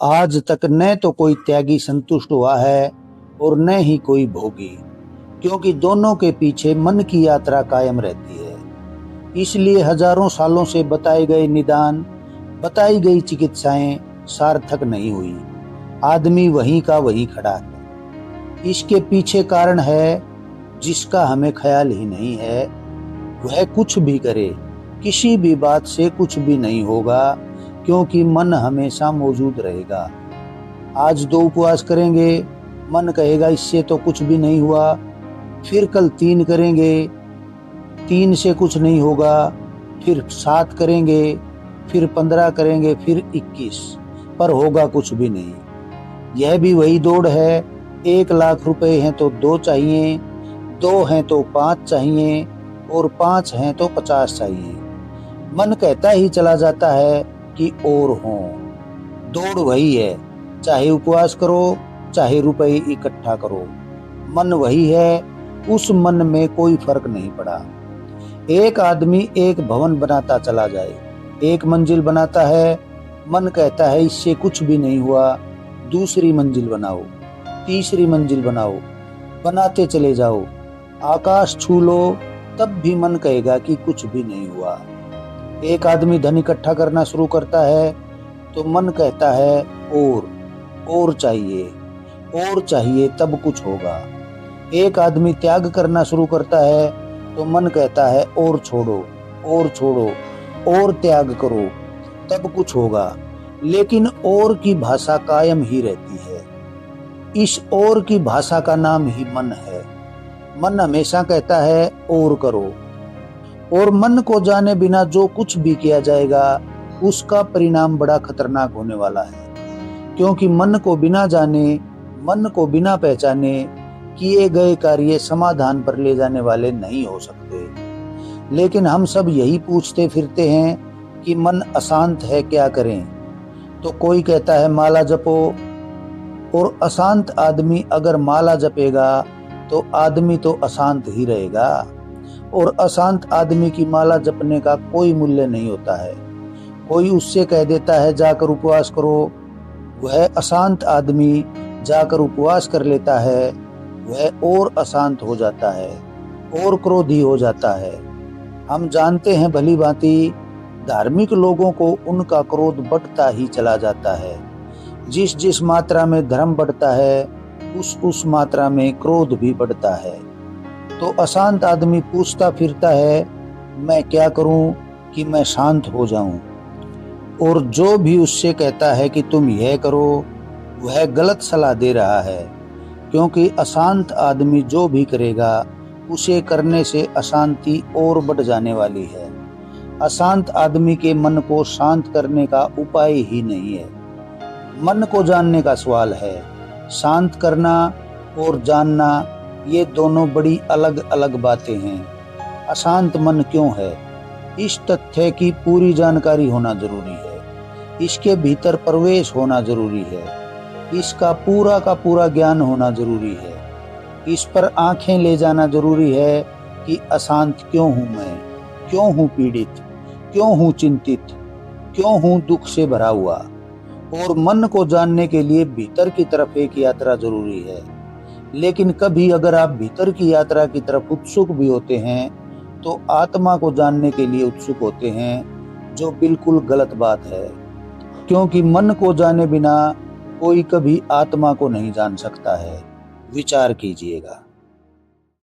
आज तक न तो कोई त्यागी संतुष्ट हुआ है और न ही कोई भोगी, क्योंकि दोनों के पीछे मन की यात्रा कायम रहती है। इसलिए हजारों सालों से बताए गए निदान, बताई गई चिकित्साएं सार्थक नहीं हुई। आदमी वहीं का वहीं खड़ा है। इसके पीछे कारण है जिसका हमें ख्याल ही नहीं है। वह कुछ भी करे, किसी भी बात से कुछ भी नहीं होगा, क्योंकि मन हमेशा मौजूद रहेगा। आज 2 उपवास करेंगे, मन कहेगा इससे तो कुछ भी नहीं हुआ। फिर कल 3 करेंगे, 3 से कुछ नहीं होगा। फिर 7 करेंगे, फिर 15 करेंगे, फिर 21, पर होगा कुछ भी नहीं। यह भी वही दौड़ है। 1 लाख रुपए हैं तो 2 चाहिए, 2 हैं तो 5 चाहिए, और 5 हैं तो 50 चाहिए। मन कहता ही चला जाता है कि और हो। दौड़ वही है, चाहे उपवास करो, चाहे रुपए इकट्ठा करो, मन वही है। उस मन में कोई फर्क नहीं पड़ा। एक आदमी एक भवन बनाता चला जाए, 1 मंजिल बनाता है, मन कहता है इससे कुछ भी नहीं हुआ। दूसरी मंजिल बनाओ, तीसरी मंजिल बनाओ, बनाते चले जाओ, आकाश छू लो, तब भी मन कहेगा कि कुछ भी नहीं हुआ। एक आदमी धन इकट्ठा करना शुरू करता है तो मन कहता है और चाहिए, और चाहिए, तब कुछ होगा। एक आदमी त्याग करना शुरू करता है तो मन कहता है और छोड़ो, और त्याग करो, तब कुछ होगा। लेकिन और की भाषा कायम ही रहती है। इस और की भाषा का नाम ही मन है। मन हमेशा कहता है और करो, और मन को जाने बिना जो कुछ भी किया जाएगा उसका परिणाम बड़ा खतरनाक होने वाला है। क्योंकि मन को बिना जाने, मन को बिना पहचाने किए गए कार्य समाधान पर ले जाने वाले नहीं हो सकते। लेकिन हम सब यही पूछते फिरते हैं कि मन अशांत है, क्या करें? तो कोई कहता है माला जपो, और अशांत आदमी अगर माला जपेगा तो आदमी तो अशांत ही रहेगा। और अशांत आदमी की माला जपने का कोई मूल्य नहीं होता है। कोई उससे कह देता है जाकर उपवास करो, वह अशांत आदमी जाकर उपवास कर लेता है, वह और अशांत हो जाता है, और क्रोधी हो जाता है। हम जानते हैं भली भांति, धार्मिक लोगों को उनका क्रोध बढ़ता ही चला जाता है। जिस जिस मात्रा में धर्म बढ़ता है, उस मात्रा में क्रोध भी बढ़ता है। तो अशांत आदमी पूछता फिरता है मैं क्या करूं कि मैं शांत हो जाऊं। और जो भी उससे कहता है कि तुम यह करो, वह गलत सलाह दे रहा है। क्योंकि अशांत आदमी जो भी करेगा उसे करने से अशांति और बढ़ जाने वाली है। अशांत आदमी के मन को शांत करने का उपाय ही नहीं है। मन को जानने का सवाल है। शांत करना और जानना, ये दोनों बड़ी अलग अलग बातें हैं। अशांत मन क्यों है, इस तथ्य की पूरी जानकारी होना जरूरी है। इसके भीतर प्रवेश होना जरूरी है। इसका पूरा का पूरा ज्ञान होना जरूरी है। इस पर आंखें ले जाना जरूरी है कि अशांत क्यों हूं मैं, क्यों हूं पीड़ित, क्यों हूं चिंतित, क्यों हूं दुख से भरा हुआ। और मन को जानने के लिए भीतर की तरफ एक यात्रा जरूरी है। लेकिन कभी अगर आप भीतर की यात्रा की तरफ उत्सुक भी होते हैं तो आत्मा को जानने के लिए उत्सुक होते हैं, जो बिल्कुल गलत बात है। क्योंकि मन को जाने बिना कोई कभी आत्मा को नहीं जान सकता है। विचार कीजिएगा।